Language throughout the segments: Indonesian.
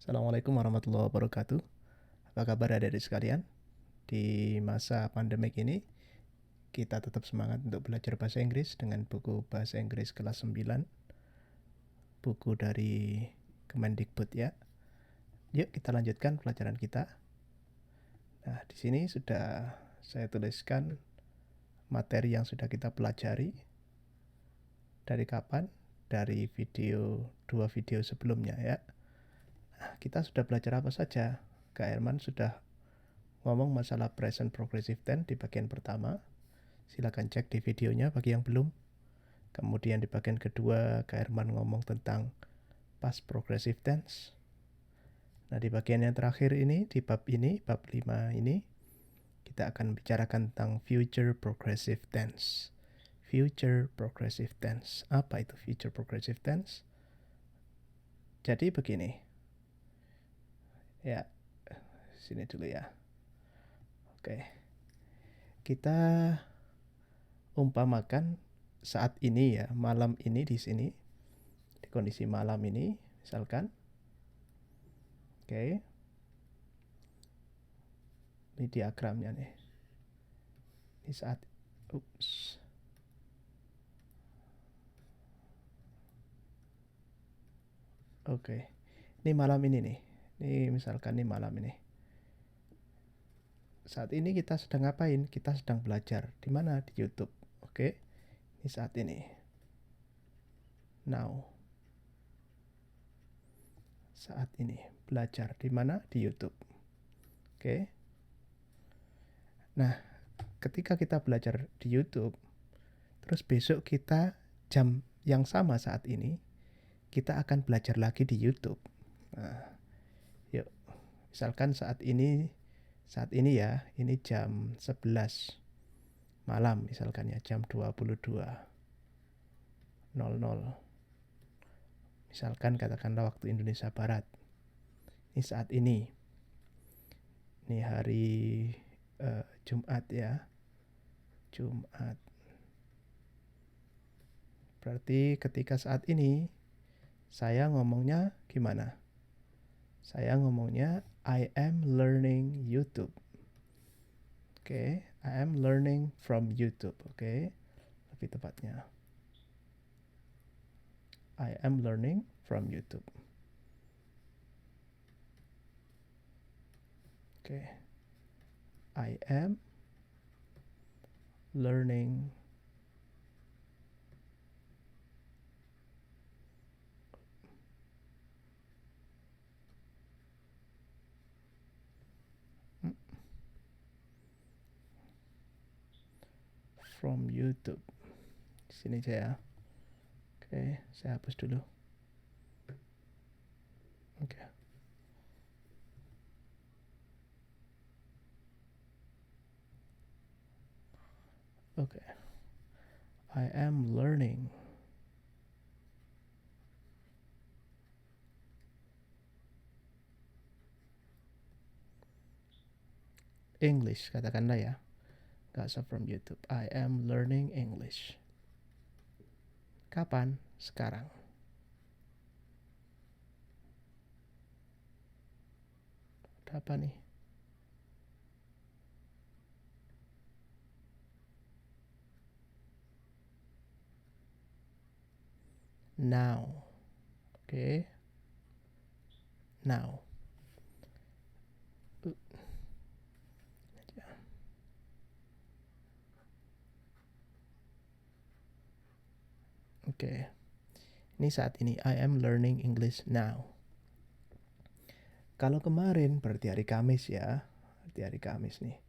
Assalamualaikum warahmatullahi wabarakatuh. Apa kabar adik-adik sekalian? Di masa pandemik ini, kita tetap semangat untuk belajar bahasa Inggris dengan buku Bahasa Inggris kelas 9, buku dari Kemendikbud ya. Yuk kita lanjutkan pelajaran kita. Nah, di sini sudah saya tuliskan materi yang sudah kita pelajari. Dari kapan? Dari dua video sebelumnya ya. Nah, kita sudah belajar apa saja? Kak Herman sudah ngomong masalah present progressive tense di bagian pertama. Silakan cek di videonya bagi yang belum. Kemudian di bagian kedua, Kak Herman ngomong tentang past progressive tense. Nah, di bagian yang terakhir ini, di bab 5 ini, kita akan bicarakan tentang future progressive tense. Future progressive tense. Apa itu future progressive tense? Jadi begini. Ya, sini dulu ya. Oke. Kita umpamakan saat ini ya, malam ini di sini, di kondisi malam ini, misalkan. Oke. Ini diagramnya nih. Ini saat Oke. Ini malam ini nih. Ini misalkan nih malam ini. Saat ini kita sedang ngapain? Kita sedang belajar. Di mana? Di YouTube. Oke. Ini saat ini. Now. Saat ini belajar di mana? Di YouTube. Oke. Nah, ketika kita belajar di YouTube, terus besok kita jam yang sama saat ini, kita akan belajar lagi di YouTube. Nah, yuk. Misalkan saat ini ya, ini jam 11 malam misalkan ya, jam 22.00. Misalkan katakanlah waktu Indonesia Barat. Ini saat ini. Ini hari Jumat ya. Jumat. Berarti ketika saat ini saya ngomongnya gimana? Saya ngomongnya I am learning YouTube. Oke, I am learning from YouTube. Oke, lebih tepatnya. I am learning from YouTube. Oke. I am learning from YouTube. Sini saya. Oke, saya hapus dulu. Oke. Oke. I am learning English, katakanlah ya. Gak usah from YouTube. I am learning English. Kapan? Sekarang. Ada apa nih? Now. Oke. Now. Oke. Ini saat ini I am learning English now. Kalau kemarin berarti hari Kamis ya. Berarti hari Kamis nih.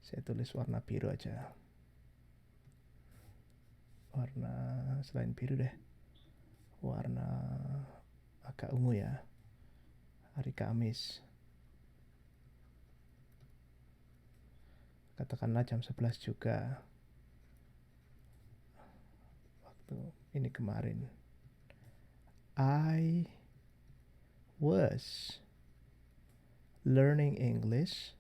Saya tulis warna biru aja. Warna selain biru deh. Warna agak ungu ya. Hari Kamis. Katakanlah jam 11 juga. Waktu ini kemarin. I was learning English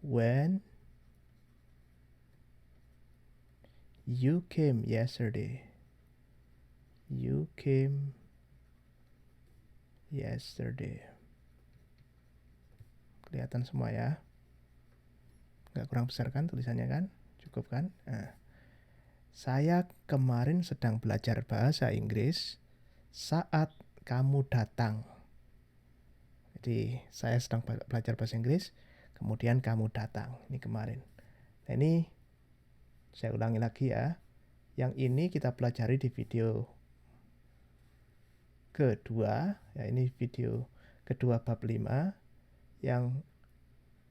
when You came yesterday. You came yesterday. Kelihatan semua ya. Nggak kurang besar kan tulisannya kan? Cukup kan? Nah, saya kemarin sedang belajar bahasa Inggris saat kamu datang. Jadi saya sedang belajar bahasa Inggris, kemudian kamu datang. Ini kemarin. Nah ini saya ulangi lagi ya. Yang ini kita pelajari di video kedua. Ya, ini video kedua bab 5. Yang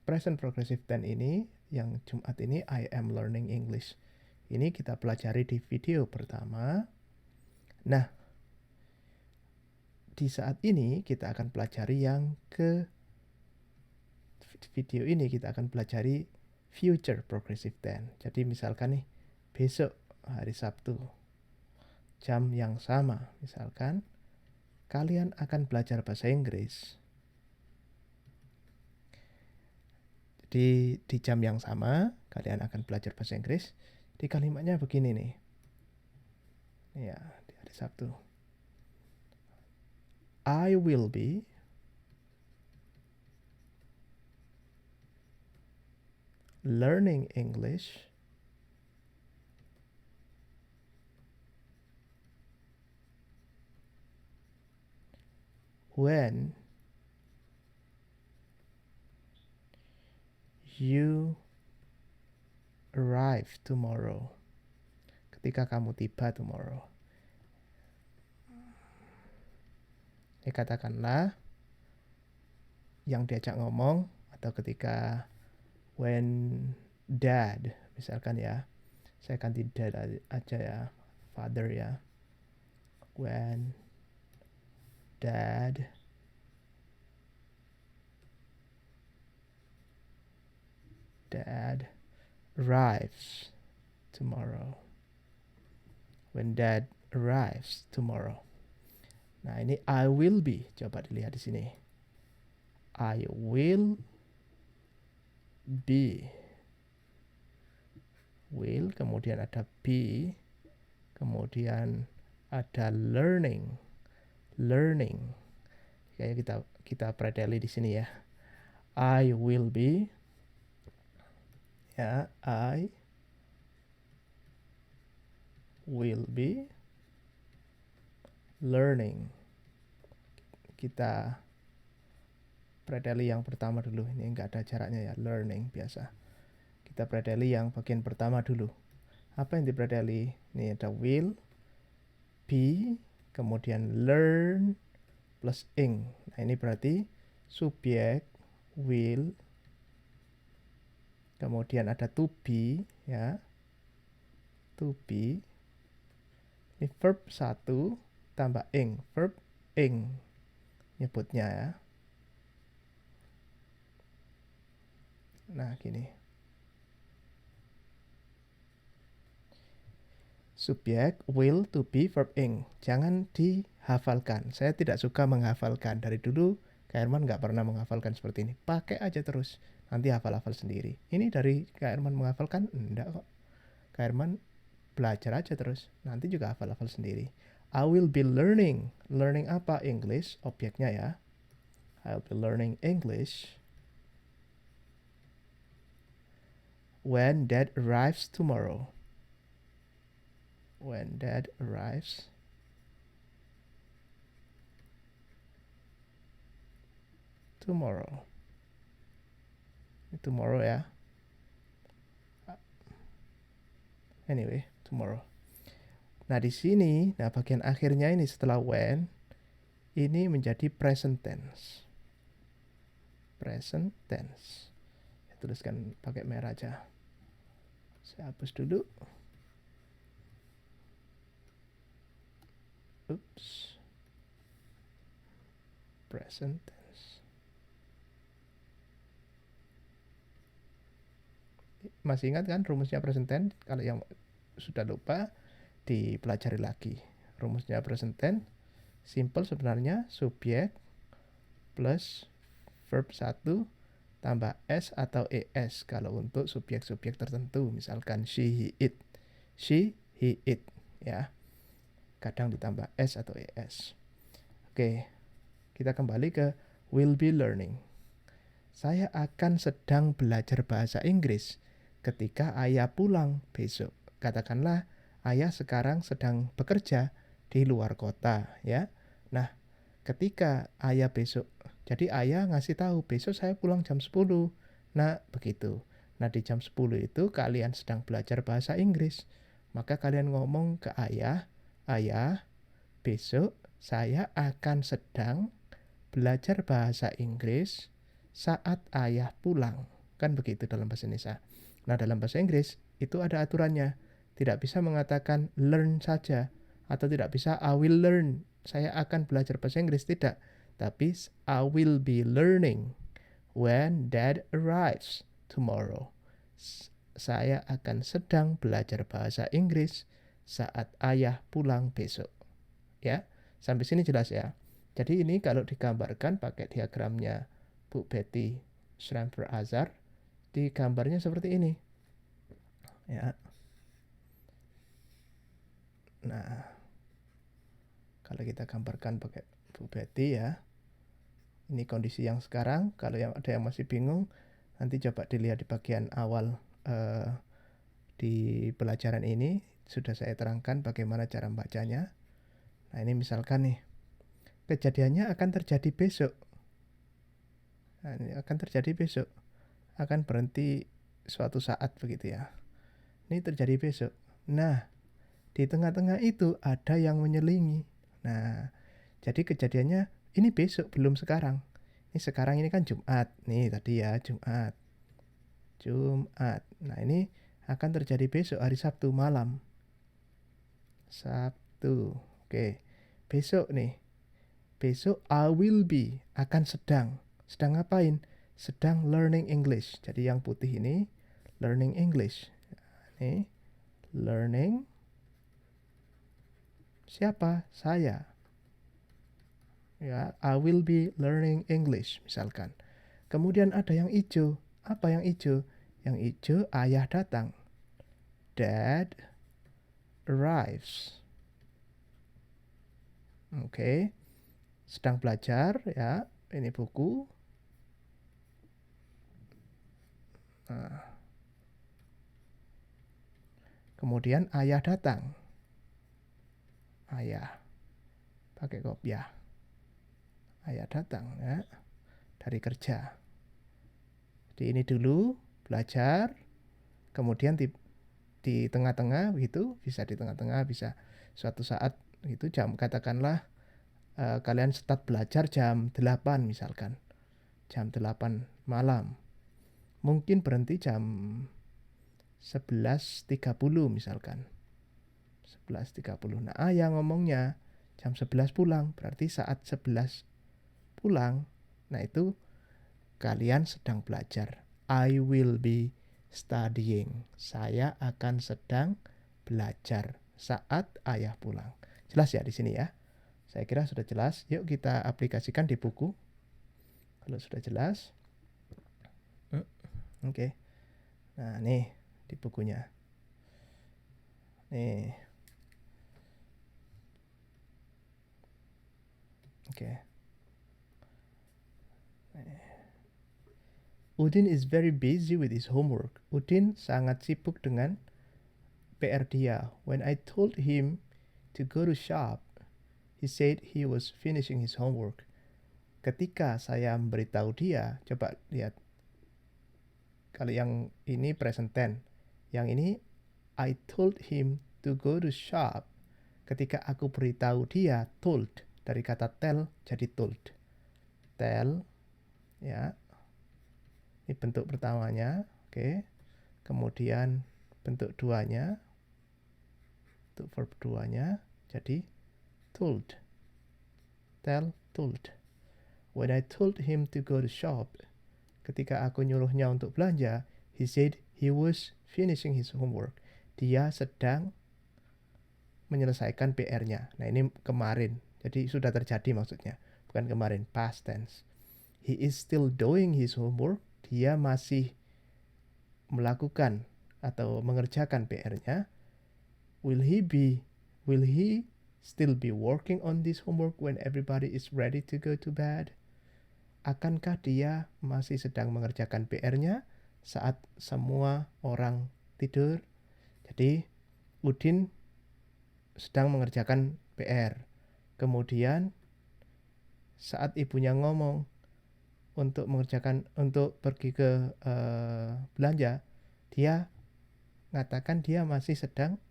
present progressive tense ini, yang Jumat ini, I am learning English. Ini kita pelajari di video pertama. Nah, di saat ini kita akan pelajari yang ke video ini kita akan pelajari future progressive tense. Jadi misalkan nih, besok hari Sabtu jam yang sama, misalkan kalian akan belajar bahasa Inggris. Jadi di jam yang sama kalian akan belajar bahasa Inggris. Di kalimatnya begini nih. Ya, di hari Sabtu. I will be learning English when you arrive tomorrow. Ketika kamu tiba tomorrow. Ini katakanlah yang diajak ngomong atau ketika when dad, misalkan ya. Saya ganti dad aja ya. Father ya. When dad arrives tomorrow. When dad arrives tomorrow. Nah, ini I will be. Coba dilihat di sini. I will be. Will, kemudian ada be, kemudian ada learning. Learning. Kayaknya kita preteli di sini ya. I will be. Ya, I will be learning. Kita preteli yang pertama dulu. Ini enggak ada jaraknya ya, learning biasa. Kita preteli yang bagian pertama dulu. Apa yang dipreteli? Ini ada will, be, kemudian learn plus ing. Nah, ini berarti subjek will, kemudian ada to be ya. To be. Ini verb 1 tambah ing, verb ing nyebutnya ya. Nah, gini. Subjek will, to be, verb ing. Jangan dihafalkan. Saya tidak suka menghafalkan. Dari dulu Kak Herman nggak pernah menghafalkan seperti ini. Pakai aja terus. Nanti hafal-hafal sendiri. Ini dari Kak Herman menghafalkan? Enggak kok. Kak Herman belajar aja terus. Nanti juga hafal-hafal sendiri. I will be learning. Learning apa? English. Objeknya ya. I'll be learning English when dad arrives tomorrow. When dad arrives tomorrow. Tomorrow ya. Anyway, tomorrow. Nah, di sini, nah bagian akhirnya ini setelah when, ini menjadi present tense. Present tense. Saya tuliskan pakai merah aja. Saya hapus dulu. Oops. Present tense. Masih ingat kan rumusnya present tense? Kalau yang sudah lupa, dipelajari lagi. Rumusnya present tense simple sebenarnya, subjek plus verb 1 tambah s atau es kalau untuk subjek-subjek tertentu, misalkan she, he, it. she, he, it, ya. Kadang ditambah s atau es. Oke, kita kembali ke will be learning. Saya akan sedang belajar bahasa Inggris ketika ayah pulang besok. Katakanlah ayah sekarang sedang bekerja di luar kota, ya. Nah, ketika ayah besok, jadi ayah ngasih tahu besok saya pulang jam 10. Nah, begitu. Nah, di jam 10 itu kalian sedang belajar bahasa Inggris. Maka kalian ngomong ke ayah, ayah, besok saya akan sedang belajar bahasa Inggris saat ayah pulang. Kan begitu dalam bahasa Indonesia. Nah, dalam bahasa Inggris itu ada aturannya. Tidak bisa mengatakan learn saja. Atau tidak bisa I will learn. Saya akan belajar bahasa Inggris. Tidak. Tapi I will be learning when dad arrives tomorrow. Saya akan sedang belajar bahasa Inggris saat ayah pulang besok. Ya, sampai sini jelas ya. Jadi ini kalau digambarkan pakai diagramnya Bu Betty Schramper-Azar, di gambarnya seperti ini. Ya. Nah, kalau kita gambarkan pakai Bu Betty ya, ini kondisi yang sekarang. Kalau ada yang masih bingung, nanti coba dilihat di bagian awal di pelajaran ini. Sudah saya terangkan bagaimana cara membacanya. Nah, ini misalkan nih, kejadiannya akan terjadi besok. Nah, ini akan terjadi besok. Akan berhenti suatu saat begitu ya. Ini terjadi besok. Nah, di tengah-tengah itu ada yang menyelingi. Nah, jadi kejadiannya ini besok, belum sekarang. Ini sekarang ini kan Jumat. Nih tadi ya, Jumat. Jumat. Nah, ini akan terjadi besok, hari Sabtu malam. Sabtu. Oke. Besok nih. Besok I will be, akan sedang. Sedang ngapain? Sedang learning English. Jadi yang putih ini learning English. Nih, learning. Siapa? Saya. Ya, I will be learning English misalkan. Kemudian ada yang hijau. Apa yang hijau? Yang hijau ayah datang. Dad arrives. Oke. Sedang belajar ya. Ini buku. Nah. Kemudian ayah datang. Ayah. Pakai kopiah. Ayah datang ya. Dari kerja. Jadi ini dulu belajar. Kemudian di tengah-tengah begitu, bisa di tengah-tengah, bisa suatu saat gitu, jam katakanlah kalian start belajar jam 8 misalkan. Jam 8 malam. Mungkin berhenti jam 11.30 misalkan. 11.30. Nah, ayah ngomongnya jam 11 pulang, berarti saat 11 pulang. Nah, itu kalian sedang belajar. I will be studying. Saya akan sedang belajar saat ayah pulang. Jelas ya di sini ya? Saya kira sudah jelas. Yuk kita aplikasikan di buku. Kalau sudah jelas. Oke. Nah, nih di bukunya. Nih. Oke. Udin is very busy with his homework. Udin sangat sibuk dengan PR dia. When I told him to go to shop, he said he was finishing his homework. Ketika saya memberitahu dia, coba lihat. Kalau yang ini present tense, yang ini I told him to go to shop. Ketika aku beritahu dia, told, dari kata tell jadi told. Tell, ya. Ini bentuk pertamanya, oke. Kemudian bentuk duanya, bentuk verb duanya, jadi told. Tell, told. When I told him to go to shop, ketika aku nyuruhnya untuk belanja, he said he was finishing his homework. Dia sedang menyelesaikan PR-nya. Nah, ini kemarin. Jadi sudah terjadi maksudnya. Bukan kemarin, past tense. He is still doing his homework. Dia masih melakukan atau mengerjakan PR-nya. Will he still be working on this homework when everybody is ready to go to bed? Akankah dia masih sedang mengerjakan PR-nya saat semua orang tidur? Jadi Udin sedang mengerjakan PR. Kemudian saat ibunya ngomong untuk pergi ke belanja, dia mengatakan dia masih sedang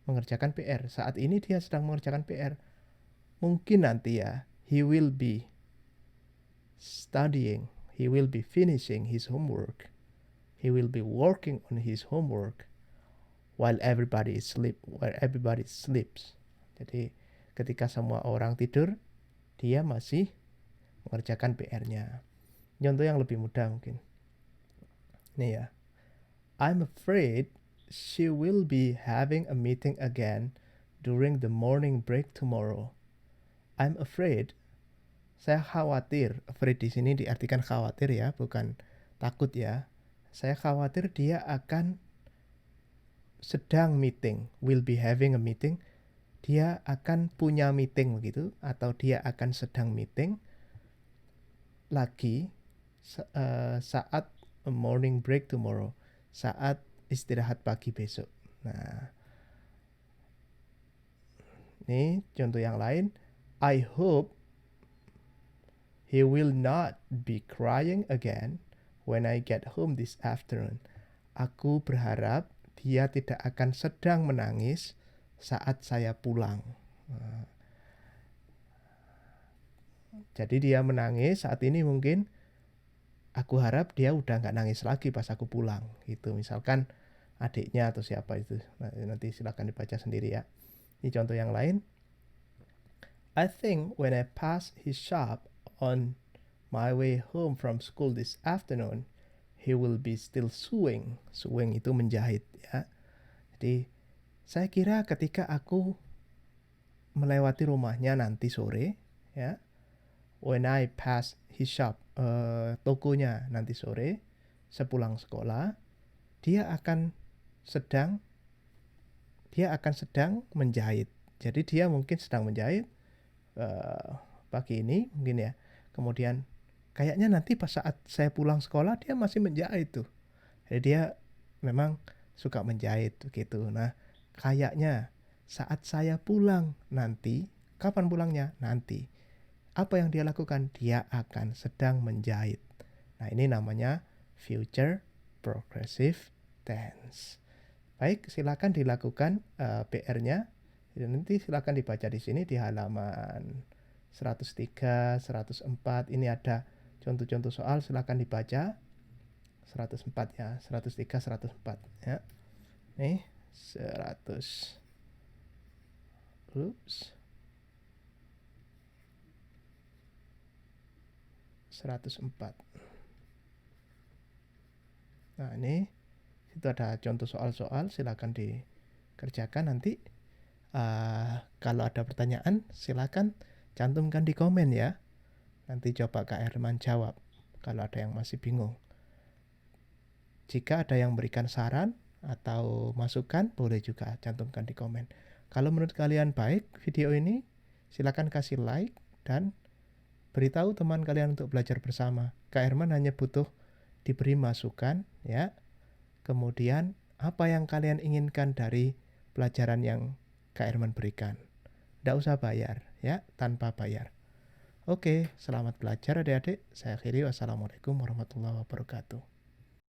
mengerjakan PR. Saat ini dia sedang mengerjakan PR. Mungkin nanti ya, he will be studying, he will be finishing his homework, he will be working on his homework while everybody sleeps. Jadi ketika semua orang tidur, dia masih mengerjakan PR-nya. Contoh yang lebih mudah mungkin. Nih ya. I'm afraid she will be having a meeting again during the morning break tomorrow. I'm afraid. Saya khawatir. Afraid di sini diartikan khawatir ya, bukan takut ya. Saya khawatir dia akan sedang meeting, will be having a meeting. Dia akan punya meeting begitu, atau dia akan sedang meeting lagi saat a morning break tomorrow, saat istirahat pagi besok. Nah, ini contoh yang lain. I hope he will not be crying again when I get home this afternoon. Aku berharap dia tidak akan sedang menangis saat saya pulang. Nah, jadi dia menangis saat ini, mungkin aku harap dia udah nggak nangis lagi pas aku pulang. Gitu, misalkan adiknya atau siapa itu. Nah, nanti silakan dibaca sendiri ya. Ini contoh yang lain. I think when I pass his shop on my way home from school this afternoon, he will be still sewing. Sewing itu menjahit ya. Jadi saya kira ketika aku melewati rumahnya nanti sore ya, when I pass his shop, tokonya nanti sore sepulang sekolah, dia akan sedang menjahit. Jadi dia mungkin sedang menjahit pagi ini mungkin ya. Kemudian kayaknya nanti pas saat saya pulang sekolah dia masih menjahit tuh. Jadi dia memang suka menjahit gitu. Nah, kayaknya saat saya pulang nanti, kapan pulangnya? Nanti. Apa yang dia lakukan? Dia akan sedang menjahit. Nah, ini namanya future progressive tense. Baik, silakan dilakukan PR-nya. Nanti silakan dibaca di sini di halaman 103, 104. Ini ada contoh-contoh soal, silakan dibaca. 104 ya, 103, 104 ya. Nih, 100. 104. Nah, ini itu ada contoh soal-soal, silakan dikerjakan nanti. Kalau ada pertanyaan silakan cantumkan di komen ya. Nanti coba Kak Herman jawab kalau ada yang masih bingung. Jika ada yang berikan saran atau masukan, boleh juga cantumkan di komen. Kalau menurut kalian baik video ini, silakan kasih like dan beritahu teman kalian untuk belajar bersama. Kak Herman hanya butuh diberi masukan ya. Kemudian apa yang kalian inginkan dari pelajaran yang Kak Herman berikan. Tidak usah bayar ya, tanpa bayar. Oke, selamat belajar adik-adik. Saya akhiri. Wassalamualaikum warahmatullahi wabarakatuh.